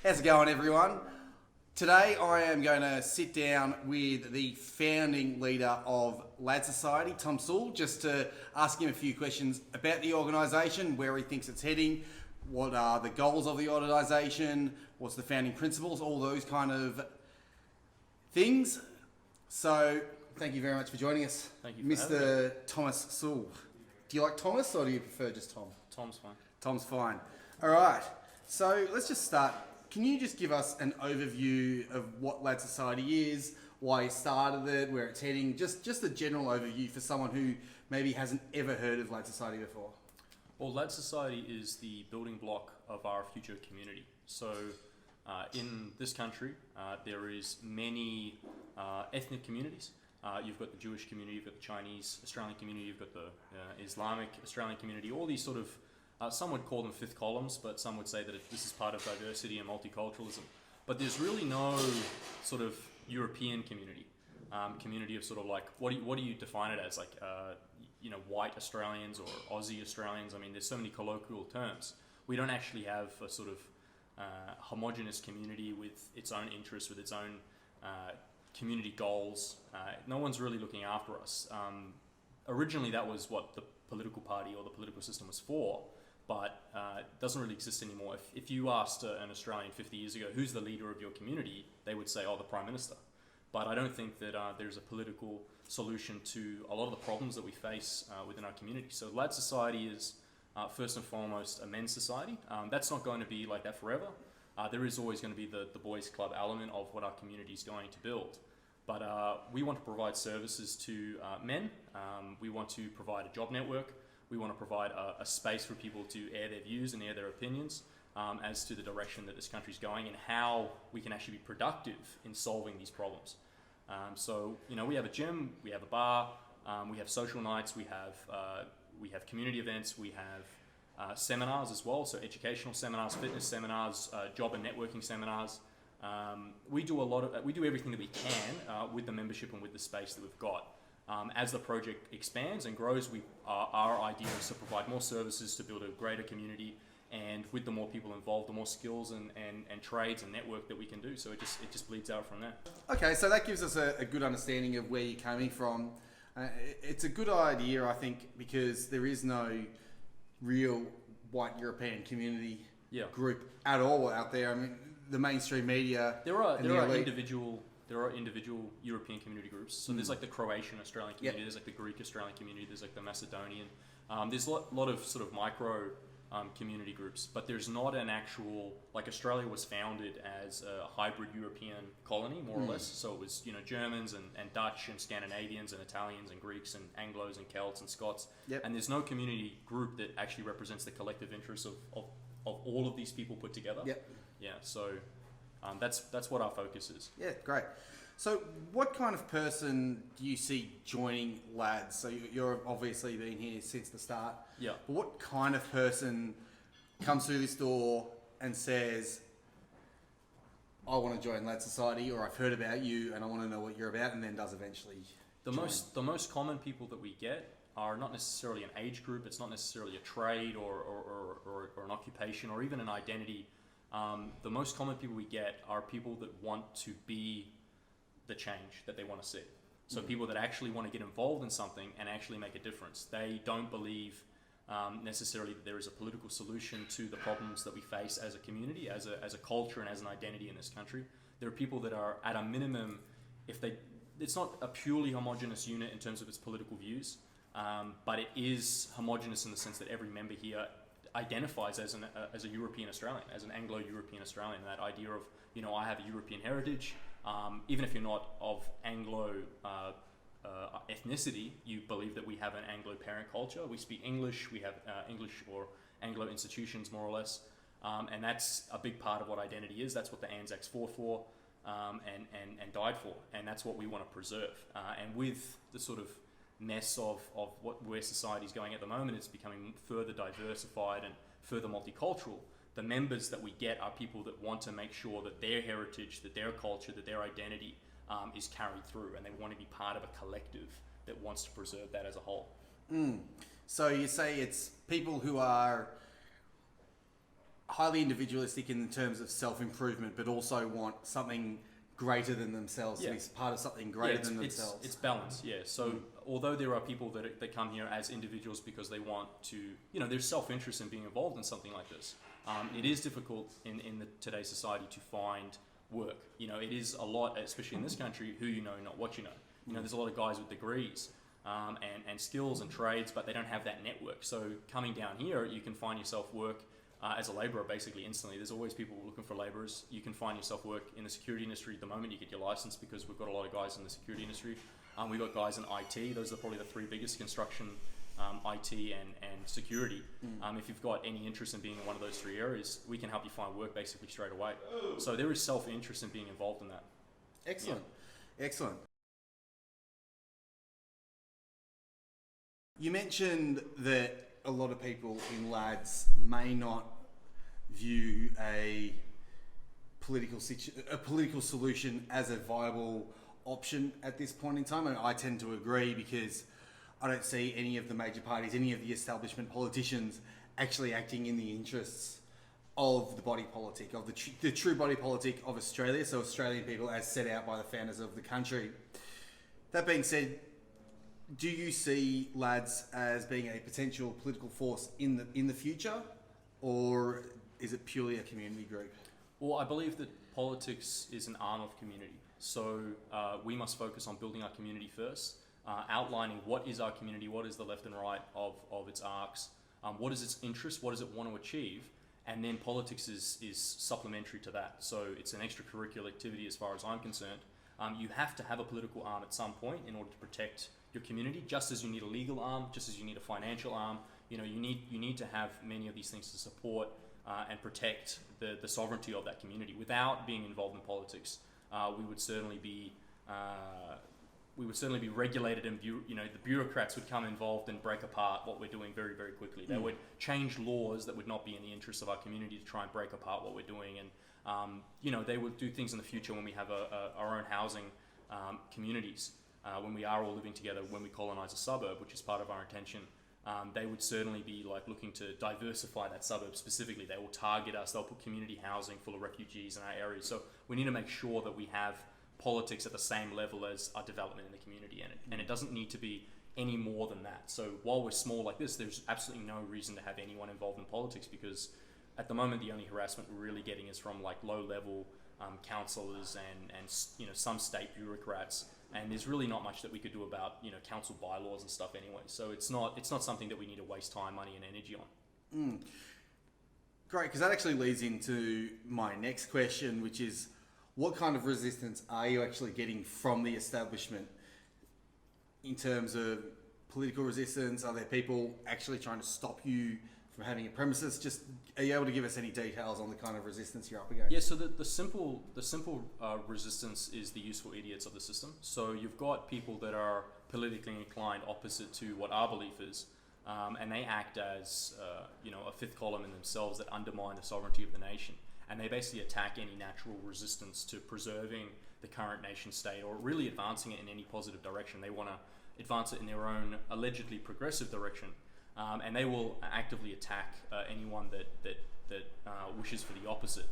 How's it going, everyone? Today I am going to sit down with the founding leader of Lad Society, Tom Sewell, just to ask him a few questions about the organisation, where he thinks it's heading, what are the goals of the organisation, what's the founding principles, all those kind of things. So, thank you very much for joining us, Thank you for having Mr. Thomas Sewell. Do you like Thomas or do you prefer just Tom? Tom's fine. Tom's fine. All right. So let's just start. Can you just give us an overview of what Lad Society is, why you started it, where it's heading, just a general overview for someone who maybe hasn't ever heard of Lad Society before? Well, Lad Society is the building block of our future community. So in this country, there is many ethnic communities. You've got the Jewish community, you've got the Chinese Australian community, you've got the Islamic Australian community, all these sort of some would call them fifth columns, but some would say that this is part of diversity and multiculturalism. But there's really no sort of European community, community of sort of like, what do you define it as? Like, white Australians or Aussie Australians? I mean, there's so many colloquial terms. We don't actually have a sort of homogenous community with its own interests, with its own community goals. No one's really looking after us. Originally, that was what the political party or the political system was for. But it doesn't really exist anymore. If you asked an Australian 50 years ago, who's the leader of your community, they would say, oh, the Prime Minister. But I don't think that there's a political solution to a lot of the problems that we face within our community. So Lad Society is first and foremost a men's society. That's not going to be like that forever. There is always going to be the boys club element of what our community is going to build. But we want to provide services to men. We want to provide a job network. We want to provide a space for people to air their views and air their opinions as to the direction that this country is going and how we can actually be productive in solving these problems. So, we have a gym, we have a bar, we have social nights, we have community events, we have seminars as well, so educational seminars, fitness seminars, job and networking seminars. We do everything that we can with the membership and with the space that we've got. As the project expands and grows, our idea is to provide more services to build a greater community, and with the more people involved, the more skills and trades and network that we can do. So it just bleeds out from there. Okay, so that gives us a good understanding of where you're coming from. It's a good idea, I think, because there is no real white European community group at all out there. I mean, the mainstream media. There are individual European community groups. So there's like the Croatian Australian community, there's like the Greek Australian community, there's like the Macedonian. There's a lot of sort of micro community groups, but there's not an actual, like Australia was founded as a hybrid European colony, more or less. So it was, Germans and Dutch and Scandinavians and Italians and Greeks and Anglos and Celts and Scots. Yep. And there's no community group that actually represents the collective interests of all of these people put together. Yep. Yeah, so that's what our focus is. Yeah, great. So what kind of person do you see joining Lads? So you're obviously been here since the start. Yeah. But what kind of person comes through this door and says, I want to join Lads Society, or I've heard about you and I want to know what you're about, and then does eventually join? The most common people that we get are not necessarily an age group. It's not necessarily a trade or an occupation or even an identity. The most common people we get are people that want to be the change that they want to see. So people that actually want to get involved in something and actually make a difference. They don't believe necessarily that there is a political solution to the problems that we face as a community, as a culture, and as an identity in this country. There are people that are at a minimum, it's not a purely homogenous unit in terms of its political views, but it is homogenous in the sense that every member here identifies as a European Australian, as an Anglo-European Australian. That idea of, I have a European heritage, even if you're not of Anglo ethnicity, you believe that we have an Anglo parent culture. We speak English, we have English or Anglo institutions, more or less, and that's a big part of what identity is. That's what the Anzacs fought for and died for, and that's what we want to preserve. And with the sort of mess of where society is going at the moment, it's becoming further diversified and further multicultural. The members that we get are people that want to make sure that their heritage, that their culture, that their identity is carried through, and they want to be part of a collective that wants to preserve that as a whole. So you say it's people who are highly individualistic in terms of self-improvement, but also want something greater than themselves, to be part of something greater than themselves. It's balance, yeah. So although there are people that come here as individuals because they want to, there's self-interest in being involved in something like this. It is difficult in today's society to find work. It is a lot, especially in this country, who you know, not what you know. There's a lot of guys with degrees and skills and trades, but they don't have that network. So coming down here, you can find yourself work as a labourer basically instantly. There's always people looking for labourers. You can find yourself work in the security industry the moment you get your license, because we've got a lot of guys in the security industry. We've got guys in IT. Those are probably the three biggest: construction, IT and security. If you've got any interest in being in one of those three areas, we can help you find work basically straight away. So there is self-interest in being involved in that. Excellent. Excellent. You mentioned that a lot of people in LADS may not view a political solution as a viable option at this point in time, and I tend to agree, because I don't see any of the major parties, any of the establishment politicians actually acting in the interests of the body politic, of the true body politic of Australia, so Australian people as set out by the founders of the country. That being said, do you see LADS as being a potential political force in the future, or is it purely a community group? Well, I believe that politics is an arm of community. So we must focus on building our community first, outlining what is our community, what is the left and right of its arcs, what is its interest, what does it want to achieve, and then politics is supplementary to that. So it's an extracurricular activity as far as I'm concerned. You have to have a political arm at some point in order to protect your community, just as you need a legal arm, just as you need a financial arm. You need to have many of these things to support and protect the sovereignty of that community. Without being involved in politics, we would certainly be regulated, and the bureaucrats would come involved and break apart what we're doing very, very quickly. They would change laws that would not be in the interests of our community to try and break apart what we're doing, and they would do things in the future when we have our own housing communities, when we are all living together, when we colonise a suburb, which is part of our intention. They would certainly be looking to diversify that suburb specifically. They will target us. They'll put community housing full of refugees in our areas. So we need to make sure that we have politics at the same level as our development in the community, and it doesn't need to be any more than that. So while we're small like this, there's absolutely no reason to have anyone involved in politics, because at the moment the only harassment we're really getting is from low-level councillors and some state bureaucrats. And there's really not much that we could do about council bylaws and stuff anyway. So it's not something that we need to waste time, money, and energy on. Great, because that actually leads into my next question, which is, what kind of resistance are you actually getting from the establishment in terms of political resistance? Are there people actually trying to stop you from having a premises? Just, are you able to give us any details on the kind of resistance you're up against? Yeah, so the simple resistance is the useful idiots of the system. So you've got people that are politically inclined opposite to what our belief is, and they act as a fifth column in themselves that undermine the sovereignty of the nation, and they basically attack any natural resistance to preserving the current nation state or really advancing it in any positive direction. They want to advance it in their own allegedly progressive direction. And they will actively attack anyone that wishes for the opposite.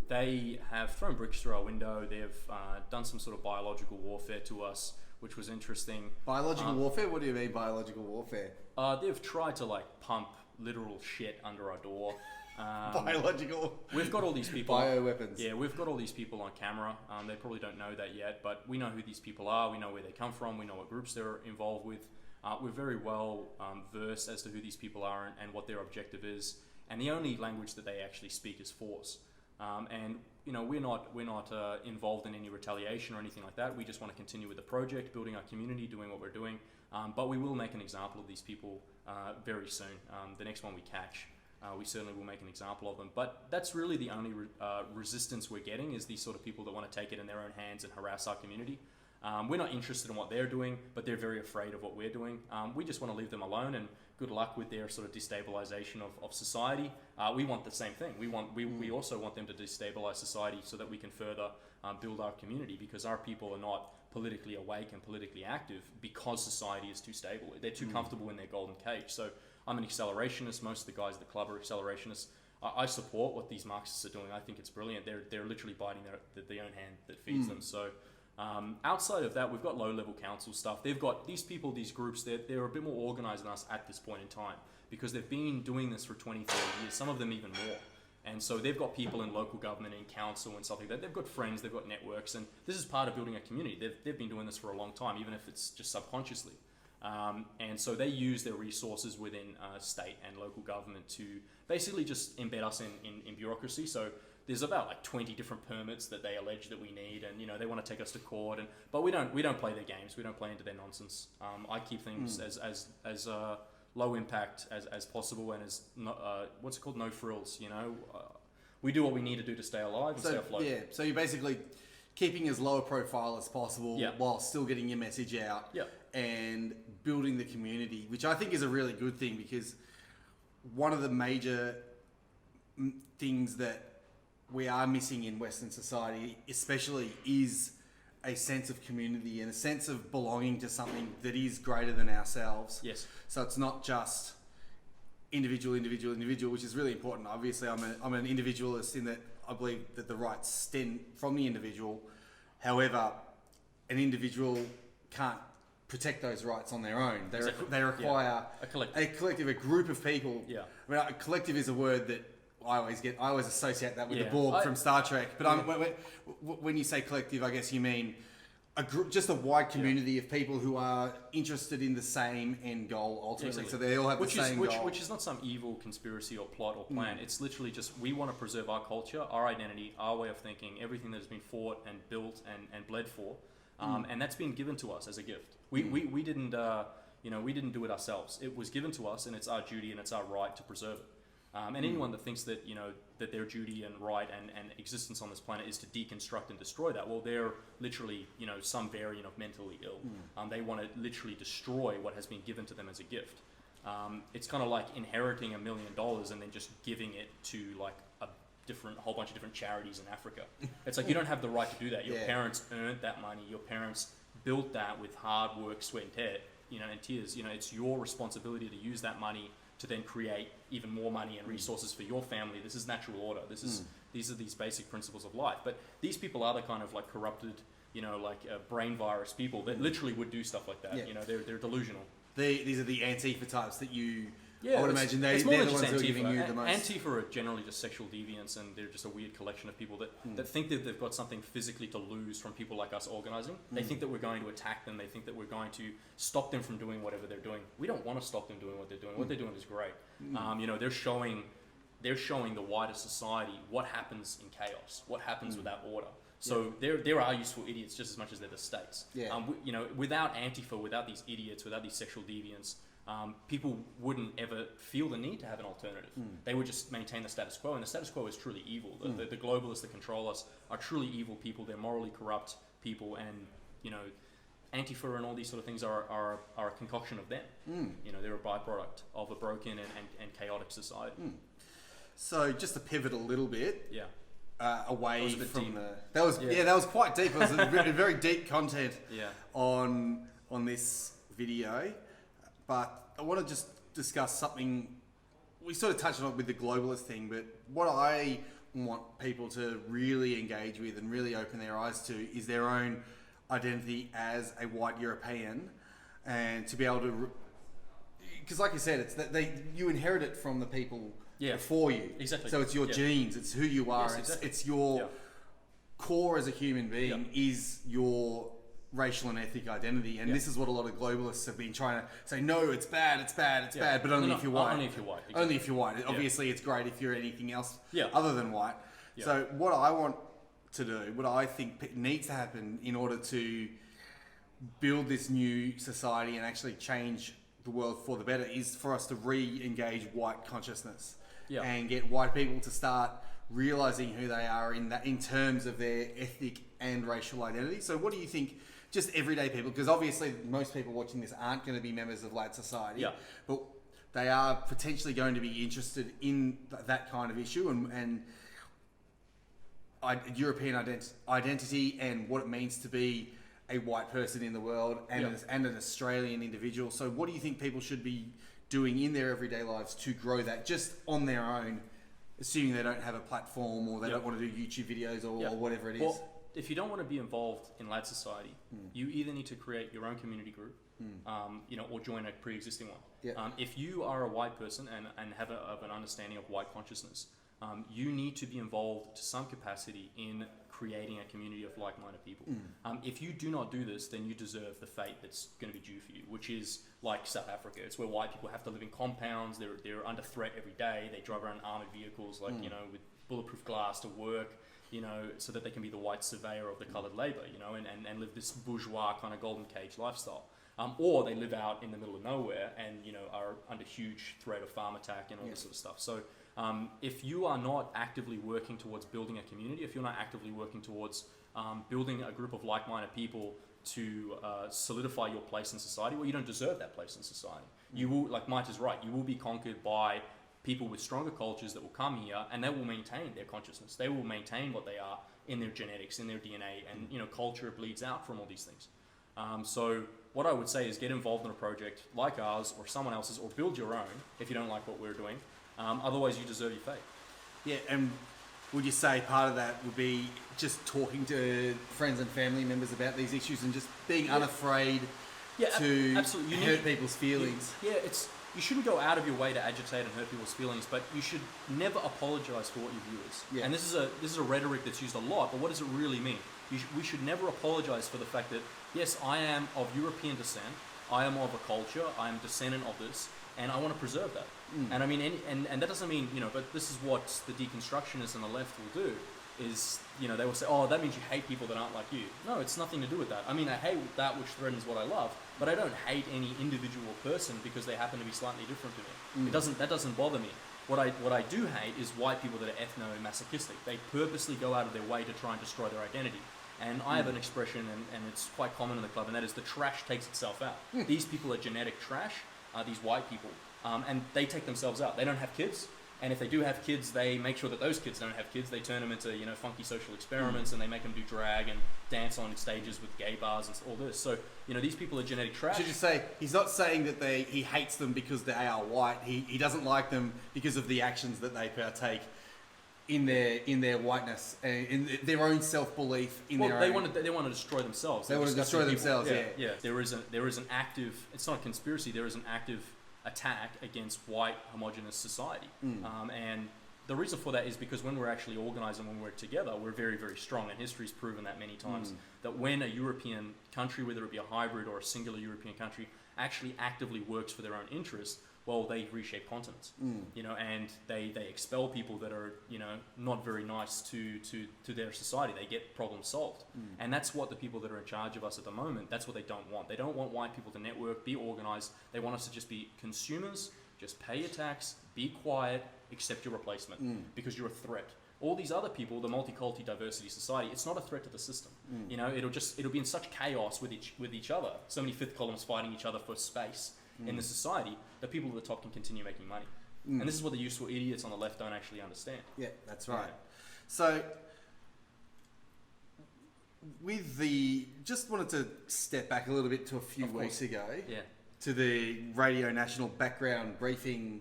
They have thrown bricks through our window. They've done some sort of biological warfare to us, which was interesting. Biological warfare? What do you mean biological warfare? They've tried to pump literal shit under our door. Biological. We've got all these people. Bioweapons. Yeah, we've got all these people on camera. They probably don't know that yet, but we know who these people are. We know where they come from. We know what groups they're involved with. We're very well versed as to who these people are and what their objective is, and the only language that they actually speak is force. And we're not involved in any retaliation or anything like that. We just want to continue with the project, building our community, doing what we're doing. But we will make an example of these people very soon. The next one we catch, we certainly will make an example of them. But that's really the only resistance we're getting, is these sort of people that want to take it in their own hands and harass our community. We're not interested in what they're doing, but they're very afraid of what we're doing. We just want to leave them alone, and good luck with their sort of destabilization of society. We want the same thing. We also want them to destabilize society so that we can further build our community, because our people are not politically awake and politically active because society is too stable. They're too comfortable in their golden cage. So I'm an accelerationist. Most of the guys at the club are accelerationists. I support what these Marxists are doing. I think it's brilliant. They're literally biting their own hand that feeds them. So outside of that, we've got low-level council stuff. They've got these people, these groups, they're a bit more organized than us at this point in time because they've been doing this for 20, 30 years, some of them even more. And so they've got people in local government and council and stuff like that. They've got friends, they've got networks, and this is part of building a community. They've been doing this for a long time, even if it's just subconsciously. And so they use their resources within state and local government to basically just embed us in bureaucracy. So there's about like 20 different permits that they allege that we need, and they want to take us to court. But we don't play their games. We don't play into their nonsense. I keep things as low impact as possible, and as what's it called, no frills. We do what we need to do to stay alive and stay afloat. Yeah, so you're basically keeping as low a profile as possible while still getting your message out and building the community, which I think is a really good thing, because one of the major things that we are missing in Western society especially is a sense of community and a sense of belonging to something that is greater than ourselves. Yes. So it's not just individual, which is really important. Obviously, I'm an individualist in that I believe that the rights stem from the individual. However, an individual can't protect those rights on their own. They require a collective, a group of people. Yeah. I mean, a collective is a word that I always associate that with the Borg from Star Trek. But when you say collective, I guess you mean a group, just a wide community of people who are interested in the same end goal ultimately. So they all have the same goal. Which is not some evil conspiracy or plot or plan. It's literally just, we want to preserve our culture, our identity, our way of thinking, everything that has been fought and built and bled for. And that's been given to us as a gift. We didn't we didn't do it ourselves. It was given to us, and it's our duty and it's our right to preserve it. And anyone that thinks that that their duty and right and existence on this planet is to deconstruct and destroy that, well, they're literally some variant of mentally ill. They want to literally destroy what has been given to them as a gift. It's kind of like inheriting $1 million and then just giving it to like a whole bunch of different charities in Africa. It's like you don't have the right to do that. Your parents earned that money. Your parents built that with hard work, sweat, and tears. It's your responsibility to use that money to then create even more money and resources for your family. This is natural order. These are these basic principles of life. But these people are the kind of like corrupted, brain virus people that literally would do stuff like that. Yeah. They're delusional. These are the Antifa types that I would imagine they're the ones who are giving you the most. Antifa are generally just sexual deviants, and they're just a weird collection of people that think that they've got something physically to lose from people like us organizing. They think that we're going to attack them. They think that we're going to stop them from doing whatever they're doing. We don't want to stop them doing what they're doing. What they're doing is great. They're showing the wider society what happens in chaos, what happens without order. So there are useful idiots just as much as they're the states. Yeah. Without Antifa, without these idiots, without these sexual deviants, people wouldn't ever feel the need to have an alternative. They would just maintain the status quo, and the status quo is truly evil. The globalists that control us are truly evil people. They're morally corrupt people, and Antifa and all these sort of things are a concoction of them. They're a byproduct of a broken and chaotic society. So just to pivot a little bit, away from deep. That was quite deep. It was a very deep content on this video. But I want to just discuss something, we sort of touched on it with the globalist thing, but what I want people to really engage with and really open their eyes to is their own identity as a white European, and to be able to, because like you said, it's that you inherit it from the people before you. Exactly. So it's your genes, it's who you are, it's your core as a human being is your racial and ethnic identity, and this is what a lot of globalists have been trying to say. No, it's bad, but only if you're white. Only if you're white. Exactly. Only if you're white. Obviously, it's great if you're anything else other than white. So what I want to do, what I think needs to happen in order to build this new society and actually change the world for the better, is for us to re-engage white consciousness and get white people to start realizing who they are in terms of their ethnic and racial identity. So what do you think? Just everyday people, because obviously most people watching this aren't going to be members of Lad Society, but they are potentially going to be interested in that kind of issue and European identity and what it means to be a white person in the world and an Australian individual. So what do you think people should be doing in their everyday lives to grow that just on their own? assuming they don't have a platform or they don't want to do YouTube videos or whatever it is. Well, if you don't want to be involved in Lad Society, you either need to create your own community group, or join a pre-existing one. Yeah. If you are a white person and have an understanding of white consciousness, you need to be involved to some capacity in creating a community of like-minded people. If you do not do this, then you deserve the fate that's going to be due for you, which is like South Africa. It's where white people have to live in compounds. They're under threat every day. They drive around armored vehicles, with bulletproof glass to work, so that they can be the white surveyor of the coloured labour, and live this bourgeois kind of golden cage lifestyle. Or they live out in the middle of nowhere and, are under huge threat of farm attack and all this sort of stuff. So if you are not actively working towards building a community, if you're not actively working towards building a group of like-minded people to solidify your place in society, well, you don't deserve that place in society. You will, like Mike is right, you will be conquered by people with stronger cultures that will come here and they will maintain their consciousness. They will maintain what they are in their genetics, in their DNA, and culture bleeds out from all these things. So what I would say is get involved in a project like ours or someone else's, or build your own if you don't like what we're doing. Otherwise, you deserve your fate. Yeah, and would you say part of that would be just talking to friends and family members about these issues and just being unafraid to absolutely. hurt people's feelings? You shouldn't go out of your way to agitate and hurt people's feelings, but you should never apologise for what your view is. Yeah. And this is a rhetoric that's used a lot, but what does it really mean? We should never apologise for the fact that, yes, I am of European descent, I am of a culture, I am descendant of this, and I want to preserve that. And I mean, and that doesn't mean, but this is what the deconstructionists on the left will do, is, they will say, oh, that means you hate people that aren't like you. No, it's nothing to do with that. I mean, I hate that which threatens what I love, but I don't hate any individual person because they happen to be slightly different to me. That doesn't bother me. What I do hate is white people that are ethno-masochistic. They purposely go out of their way to try and destroy their identity. And I have an expression, and it's quite common in the club, and that is the trash takes itself out. These people are genetic trash, these white people, and they take themselves out. They don't have kids, and if they do have kids, they make sure that those kids don't have kids. They turn them into funky social experiments, and they make them do drag and dance on stages with gay bars and all this. So these people are genetic trash. Should you say he's not saying that he hates them because they are white. He doesn't like them because of the actions that they partake in their whiteness, in their own self-belief. They want to destroy themselves. They want to destroy themselves. Yeah. There is an active. It's not a conspiracy. There is an active attack against white homogenous society, and the reason for that is because when we're actually organised and when we're together, we're very, very strong. And history's proven that many times. That when a European country, whether it be a hybrid or a singular European country, actually actively works for their own interest, well, they reshape continents, and they expel people that are, not very nice to their society. They get problems solved. And that's what the people that are in charge of us at the moment, that's what they don't want. They don't want white people to network, be organized. They want us to just be consumers, just pay your tax, be quiet, accept your replacement, because you're a threat. All these other people, the multicultural diversity society, it's not a threat to the system. It'll be in such chaos with each other. So many fifth columns fighting each other for space in the society, that people at the top can continue making money. And this is what the useful idiots on the left don't actually understand. Yeah, that's right. So, just wanted to step back a little bit to a few weeks ago. Yeah. To the Radio National background briefing.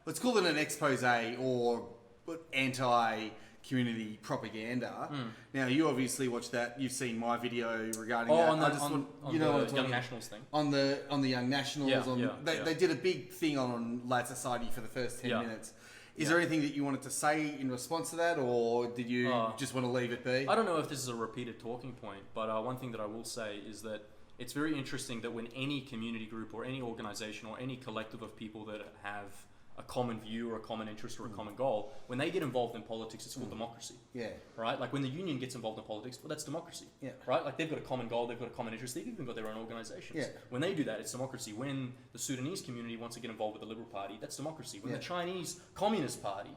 Let's call it an expose or anti-community propaganda. Now, you obviously watched that. You've seen my video regarding that. On the Young Nationals thing. On the Young Nationals. They did a big thing on Lad Society for the first 10 minutes. Is there anything that you wanted to say in response to that, or did you just want to leave it be? I don't know if this is a repeated talking point, but one thing that I will say is that it's very interesting that when any community group or any organisation or any collective of people that have a common view or a common interest or a common goal, when they get involved in politics, it's called democracy. Yeah. Right? Like when the union gets involved in politics, well, that's democracy. Yeah. Right? Like they've got a common goal, they've got a common interest, they've even got their own organisations. Yeah. When they do that, it's democracy. When the Sudanese community wants to get involved with the Liberal Party, that's democracy. When the Chinese Communist Party,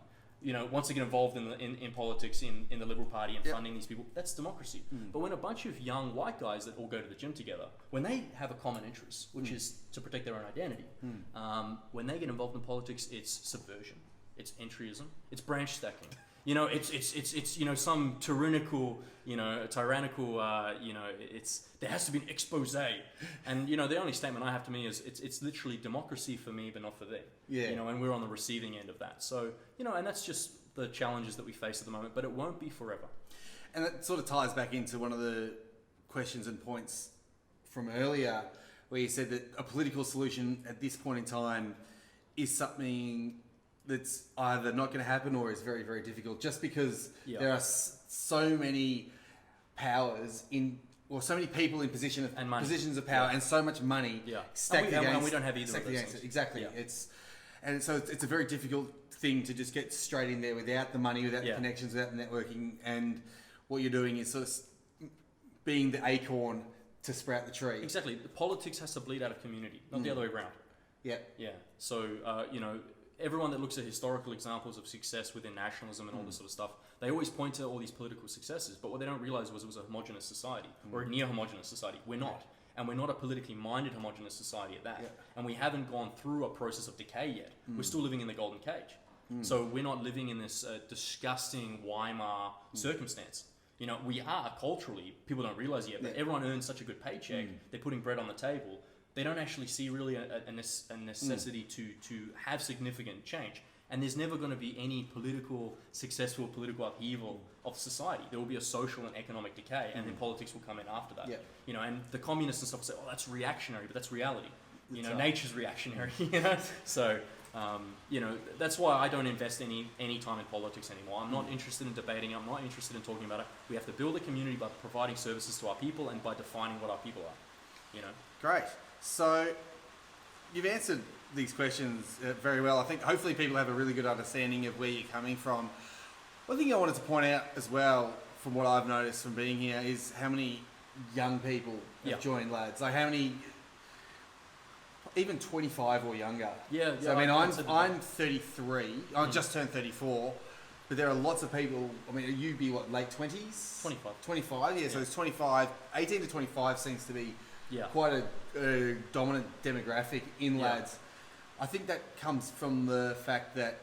wants to get involved in politics in the Liberal Party and funding these people, that's democracy. But when a bunch of young white guys that all go to the gym together, when they have a common interest, which is to protect their own identity, when they get involved in politics, it's subversion, it's entryism, it's branch stacking. it's some tyrannical, there has to be an expose. And, the only statement I have to me is it's literally democracy for me, but not for thee. Yeah. And we're on the receiving end of that. So, and that's just the challenges that we face at the moment, but it won't be forever. And that sort of ties back into one of the questions and points from earlier, where you said that a political solution at this point in time is something that's either not going to happen or is very, very difficult, just because there are so many powers so many people in positions of power and so much money stacked against. And we don't have either of those things. Exactly. Yeah. It's a very difficult thing to just get straight in there without the money, without the connections, without the networking, and what you're doing is sort of being the acorn to sprout the tree. Exactly. Politics has to bleed out of community, not the other way around. Yeah. Yeah. So, everyone that looks at historical examples of success within nationalism and all this sort of stuff, they always point to all these political successes, but what they don't realize was it was a homogenous society, or a near homogenous society. We're not. And we're not a politically minded homogenous society at that. Yeah. And we haven't gone through a process of decay yet. We're still living in the golden cage. So we're not living in this disgusting Weimar circumstance. We are culturally, people don't realize yet, but everyone earns such a good paycheck, they're putting bread on the table. They don't actually see really a necessity to have significant change. And there's never going to be any successful political upheaval of society. There will be a social and economic decay, and then politics will come in after that. Yeah. And the communists and stuff say, that's reactionary, but that's reality. Nature's reactionary. So, that's why I don't invest any time in politics anymore. I'm not interested in debating. I'm not interested in talking about it. We have to build a community by providing services to our people and by defining what our people are. Great. So you've answered these questions very well. I think hopefully people have a really good understanding of where you're coming from. One thing I wanted to point out as well, from what I've noticed from being here, is how many young people have joined Lads. Like how many, even 25 or younger. Yeah. So I'm 33. I just turned 34. But there are lots of people, you'd be late 20s? 25, yeah. So it's 25, 18 to 25 seems to be quite a dominant demographic in Lads. I think that comes from the fact that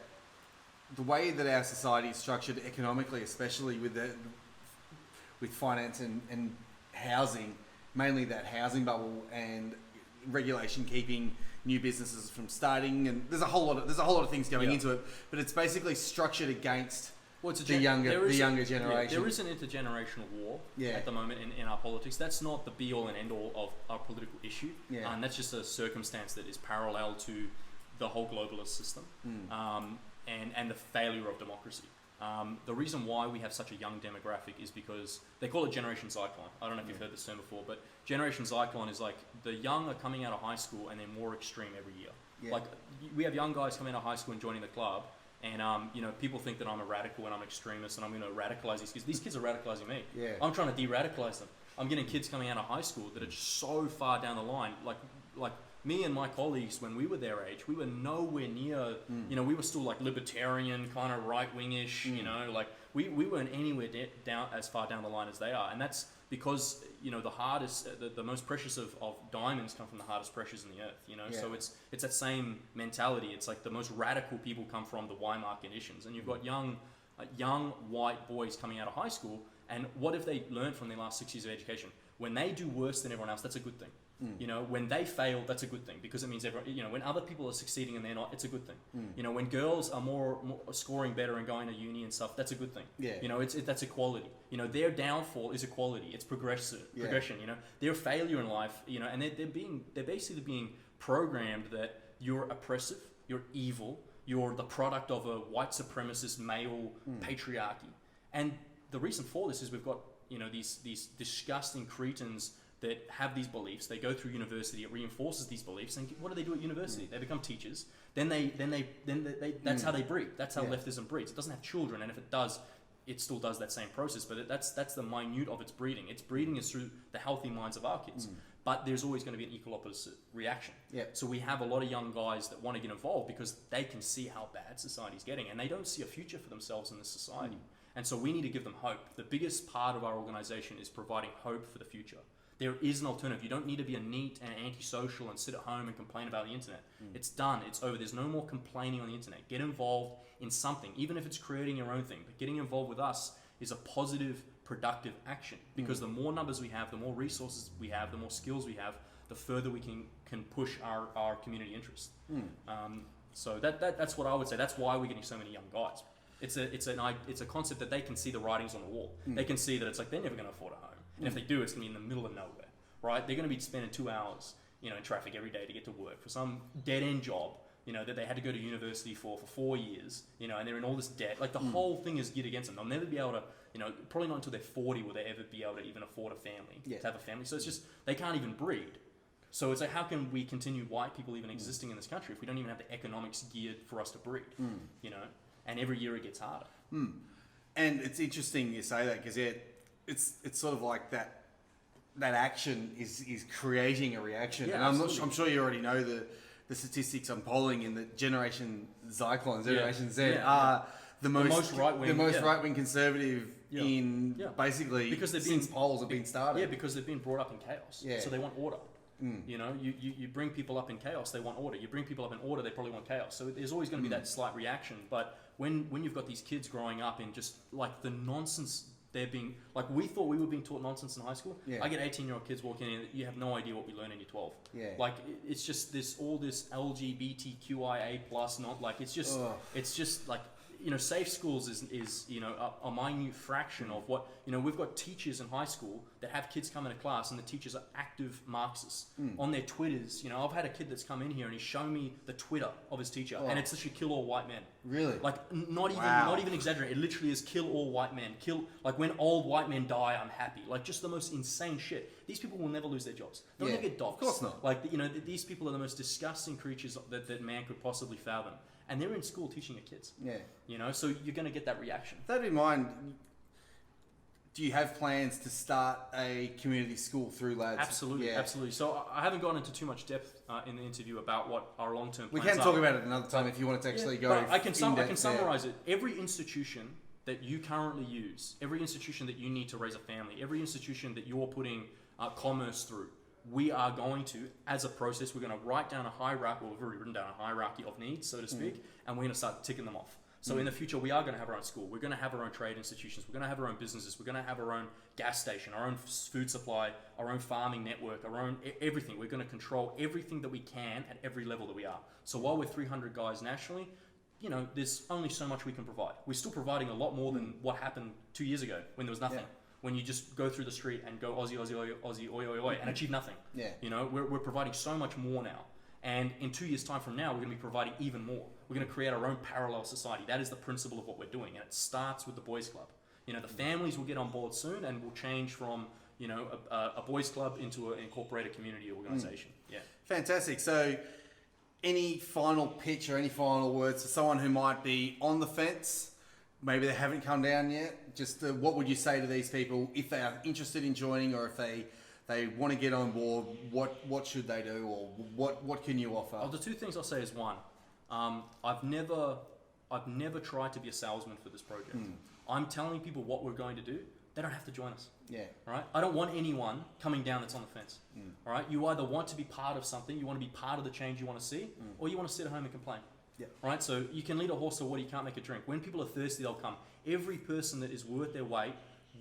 the way that our society is structured economically, especially with finance and housing, mainly that housing bubble and regulation keeping new businesses from starting, and there's a whole lot of things going into it, but it's basically structured against the younger generation. There is an intergenerational war at the moment in our politics. That's not the be all and end all of our political issue, and that's just a circumstance that is parallel to the whole globalist system and the failure of democracy. The reason why we have such a young demographic is because they call it Generation Zyklon. I don't know if you've heard this term before, but Generation Zyklon is like the young are coming out of high school and they're more extreme every year. Yeah. Like we have young guys coming out of high school and joining the club, and people think that I'm a radical and I'm extremist and I'm going to radicalize these kids. These kids are radicalizing me. Yeah. I'm trying to de-radicalize them. I'm getting kids coming out of high school that are just so far down the line. Like me and my colleagues, when we were their age, we were nowhere near, we were still like libertarian, kind of right-wingish, we weren't anywhere down as far down the line as they are. And that's because, the hardest, the most precious of diamonds come from the hardest pressures in the earth, So it's that same mentality. It's like the most radical people come from the Weimar conditions. And you've got young white boys coming out of high school, and what if they learned from their last 6 years of education? When they do worse than everyone else, that's a good thing. When they fail, that's a good thing, because it means everyone, when other people are succeeding and they're not, it's a good thing. When girls are more scoring better and going to uni and stuff, that's a good thing. Yeah. That's equality. Their downfall is equality. It's progression. Their failure in life, and they're basically being programmed that you're oppressive, you're evil, you're the product of a white supremacist male patriarchy. And the reason for this is we've got, these disgusting cretins that have these beliefs. They go through university, it reinforces these beliefs, and what do they do at university? They become teachers. Then they that's how they breed. That's how leftism breeds. It doesn't have children, and if it does, it still does that same process. But that's the minute of its breeding. Its breeding is through the healthy minds of our kids. But there's always going to be an equal opposite reaction. Yeah. So we have a lot of young guys that want to get involved because they can see how bad society's getting, and they don't see a future for themselves in this society. And so we need to give them hope. The biggest part of our organization is providing hope for the future. There is an alternative. You don't need to be a neat and antisocial and sit at home and complain about the internet. It's done. It's over. There's no more complaining on the internet. Get involved in something, even if it's creating your own thing. But getting involved with us is a positive, productive action, because the more numbers we have, the more resources we have, the more skills we have, the further we can push our community interest. So that's what I would say. That's why we're getting so many young guys. It's a concept that they can see the writings on the wall. They can see that it's like they're never going to afford a home, and if they do, it's going to be in the middle of nowhere, right? They're going to be spending 2 hours, in traffic every day to get to work for some dead end job, that they had to go to university for 4 years, and they're in all this debt. Like the whole thing is geared against them. They'll never be able to, probably not until they're 40 will they ever be able to even afford a family, to have a family. So it's just they can't even breed. So it's like, how can we continue white people even existing in this country if we don't even have the economics geared for us to breed? And every year it gets harder. And it's interesting you say that, because it's sort of like that action is creating a reaction. Yeah, and I'm sure you already know the statistics on polling, in the Generation Zyklon, Generation Z are the most right-wing conservative in basically because since polls have been started. Yeah, because they've been brought up in chaos. Yeah. So they want order. You bring people up in chaos, they want order. You bring people up in order, they probably want chaos. So there's always going to be that slight reaction. But when you've got these kids growing up in just like the nonsense they're being, like we thought we were being taught nonsense in high school. Yeah. I get 18-year-old kids walking in, you have no idea what we learn in year 12. Yeah. Like it's just all this LGBTQIA plus, not like it's just like, safe schools is a minute fraction of what, we've got teachers in high school that have kids come into class and the teachers are active Marxists on their Twitters. I've had a kid that's come in here and he's shown me the Twitter of his teacher and it's literally kill all white men. Really? Like not even exaggerate. It literally is kill all white men. Like when old white men die, I'm happy. Like just the most insane shit. These people will never lose their jobs. They'll never get doxxed. Of course not. Like, these people are the most disgusting creatures that man could possibly fathom. And they're in school teaching the kids. Yeah. So you're going to get that reaction. That in mind, do you have plans to start a community school through Lads? Absolutely, absolutely. So I haven't gone into too much depth in the interview about what our long-term plans are. We can talk about it another time if you want to actually go. I can summarize it. Every institution that you currently use, every institution that you need to raise a family, every institution that you're putting commerce through, we are going to, as a process, we're going to write down a hierarchy, or we've already written down a hierarchy of needs, so to speak, and we're going to start ticking them off. So in the future, we are going to have our own school. We're going to have our own trade institutions. We're going to have our own businesses. We're going to have our own gas station, our own food supply, our own farming network, our own everything. We're going to control everything that we can at every level that we are. So while we're 300 guys nationally, there's only so much we can provide. We're still providing a lot more than what happened 2 years ago when there was nothing. When you just go through the street and go Aussie, Aussie, Aussie, Aussie, oi, oi, oi, and achieve nothing. We're providing so much more now. And in 2 years' time from now, we're going to be providing even more. We're going to create our own parallel society. That is the principle of what we're doing. And it starts with the boys' club. The families will get on board soon and will change from, a boys' club into an incorporated community organization. Yeah. Fantastic. So any final pitch or any final words for someone who might be on the fence? Maybe they haven't come down yet. Just what would you say to these people if they are interested in joining, or if they want to get on board? What should they do, or what can you offer? The two things I'll say is one, I've never tried to be a salesman for this project. I'm telling people what we're going to do. They don't have to join us. Yeah. All right. I don't want anyone coming down that's on the fence. All right. You either want to be part of something, you want to be part of the change you want to see, or you want to sit at home and complain. Yeah. Right. So you can lead a horse to water, you can't make it drink. When people are thirsty, they'll come. Every person that is worth their weight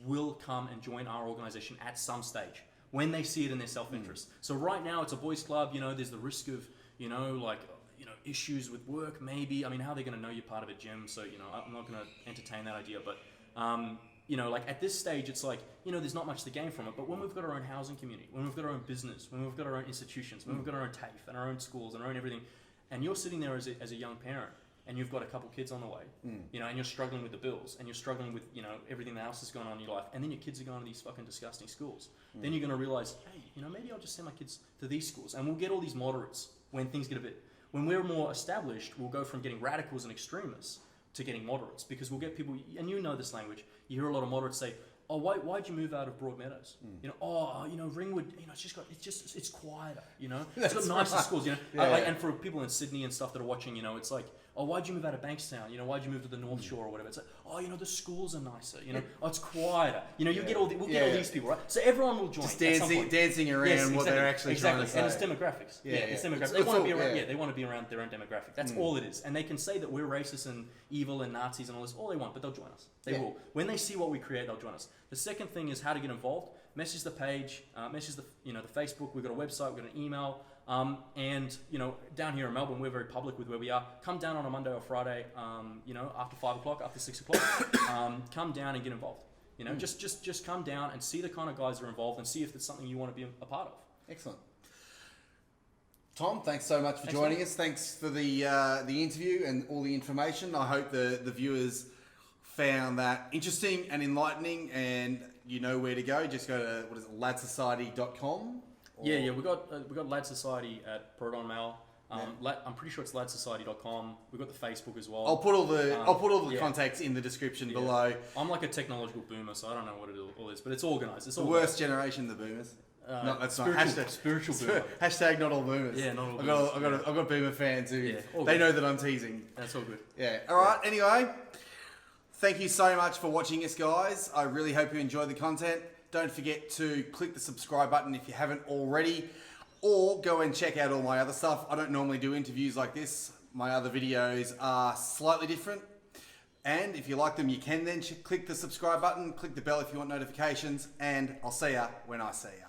will come and join our organization at some stage when they see it in their self-interest. So right now it's a boys' club. There's the risk of issues with work. Maybe, I mean, how are they going to know you're part of a gym? So I'm not going to entertain that idea. But like at this stage, it's like there's not much to gain from it. But when we've got our own housing community, when we've got our own business, when we've got our own institutions, when we've got our own TAFE and our own schools and our own everything. And you're sitting there as a young parent, and you've got a couple kids on the way, and you're struggling with the bills, and you're struggling with everything else that's going on in your life, and then your kids are going to these fucking disgusting schools. Then you're going to realize, hey, maybe I'll just send my kids to these schools, and we'll get all these moderates when things get when we're more established, we'll go from getting radicals and extremists to getting moderates, because we'll get people, and this language. You hear a lot of moderates say, oh, why'd you move out of Broadmeadows? Ringwood, it's quieter, it's got nicer schools, and for people in Sydney and stuff that are watching, it's like, oh, why'd you move out of Bankstown? You know, why'd you move to the North Shore or whatever? It's like, oh, you know, the schools are nicer. You know, oh, it's quieter. You know, we'll get all these people, right? So everyone will join. Just dancing around what they're actually trying to say. And it's demographics. It's demographics. They want to be around. They want to be around their own demographic. That's all it is. And they can say that we're racist and evil and Nazis and all this all they want, but they'll join us. They will. When they see what we create, they'll join us. The second thing is how to get involved. Message the page. Message the Facebook. We've got a website. We've got an email. And down here in Melbourne, we're very public with where we are. Come down on a Monday or Friday, after 5 o'clock, after 6 o'clock. Come down and get involved. Just come down and see the kind of guys that are involved and see if it's something you want to be a part of. Excellent. Tom, thanks so much for joining us. Thanks for the interview and all the information. I hope the viewers found that interesting and enlightening, and you know where to go. Just go to ladsociety.com. Yeah, we got Lad Society at Proton Mail. I'm pretty sure it's ladsociety.com. We've got the Facebook as well. I'll put all the contacts in the description below. I'm like a technological boomer, so I don't know what it all is, but it's organised. It's the worst generation, the boomers. No, that's not spiritual boomer. Hashtag not all boomers. Yeah, not all boomers. I've got boomer fans who they know that I'm teasing. That's all good. Yeah. All right. Anyway, thank you so much for watching us, guys. I really hope you enjoyed the content. Don't forget to click the subscribe button if you haven't already, or go and check out all my other stuff. I don't normally do interviews like this. My other videos are slightly different. And if you like them, you can then click the subscribe button, click the bell if you want notifications, and I'll see ya when I see ya.